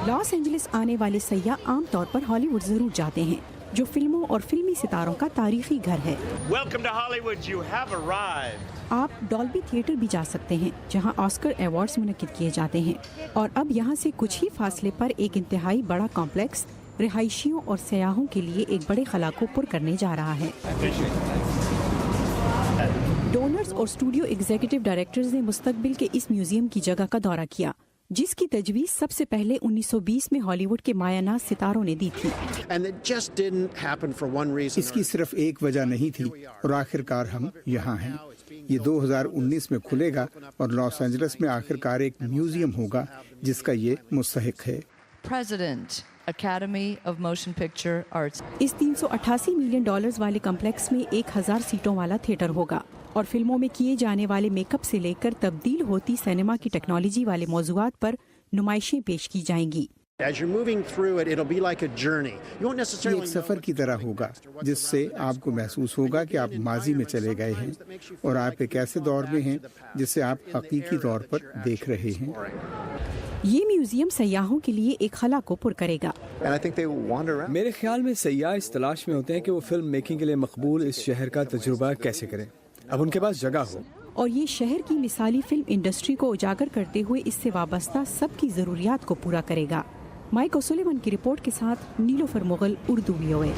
Los Angeles آنے والے سیاح عام طور پر ہالی ووڈ ضرور جاتے ہیں، جو فلموں اور فلمی ستاروں کا تاریخی گھر ہے۔ Welcome to Hollywood, you have arrived. آپ ڈالبی تھیٹر بھی جا سکتے ہیں، جہاں آسکر ایوارڈز منعقد کیے جاتے ہیں، اور اب یہاں سے کچھ ہی فاصلے پر ایک انتہائی بڑا کمپلیکس رہائشیوں اور سیاحوں کے لیے ایک بڑے خلا کو پر کرنے جا رہا ہے۔ ڈونرز اور اسٹوڈیو ایگزیکٹو ڈائریکٹرز نے مستقبل کے اس میوزیم کی جگہ کا دورہ کیا، جس کی تجویز سب سے پہلے 1920 میں ہالی ووڈ کے مایہ ناز ستاروں نے دی تھی۔ اس کی صرف ایک وجہ نہیں تھی اور آخر کار ہم یہاں ہیں۔ یہ 2019 میں کھلے گا اور لاس اینجلس میں آخر کار ایک میوزیم ہوگا جس کا یہ مستحق ہے۔ اس $388 ملین والے کمپلیکس میں 1000 سیٹوں والا تھیٹر ہوگا اور فلموں میں کیے جانے والے میک اپ سے لے کر تبدیل ہوتی سینما کی ٹیکنالوجی والے موضوعات پر نمائشیں پیش کی جائیں گی۔ یہ ایک سفر کی طرح ہوگا جس سے آپ کو محسوس ہوگا کہ آپ ماضی میں چلے گئے ہیں اور آپ ایک ایسے دور میں ہیں جسے آپ حقیقی طور پر دیکھ رہے ہیں۔ یہ میوزیم سیاحوں کے لیے ایک خلا کو پر کرے گا۔ میرے خیال میں سیاح اس تلاش میں ہوتے ہیں کہ وہ فلم میکنگ کے لیے مقبول اس شہر کا تجربہ کیسے کریں۔ اب ان کے پاس جگہ ہو، اور یہ شہر کی مثالی فلم انڈسٹری کو اجاگر کرتے ہوئے اس سے وابستہ سب کی ضروریات کو پورا کرے گا۔ مائک اوسولیون کی رپورٹ کے ساتھ نیلوفر مغل، اردو VOA۔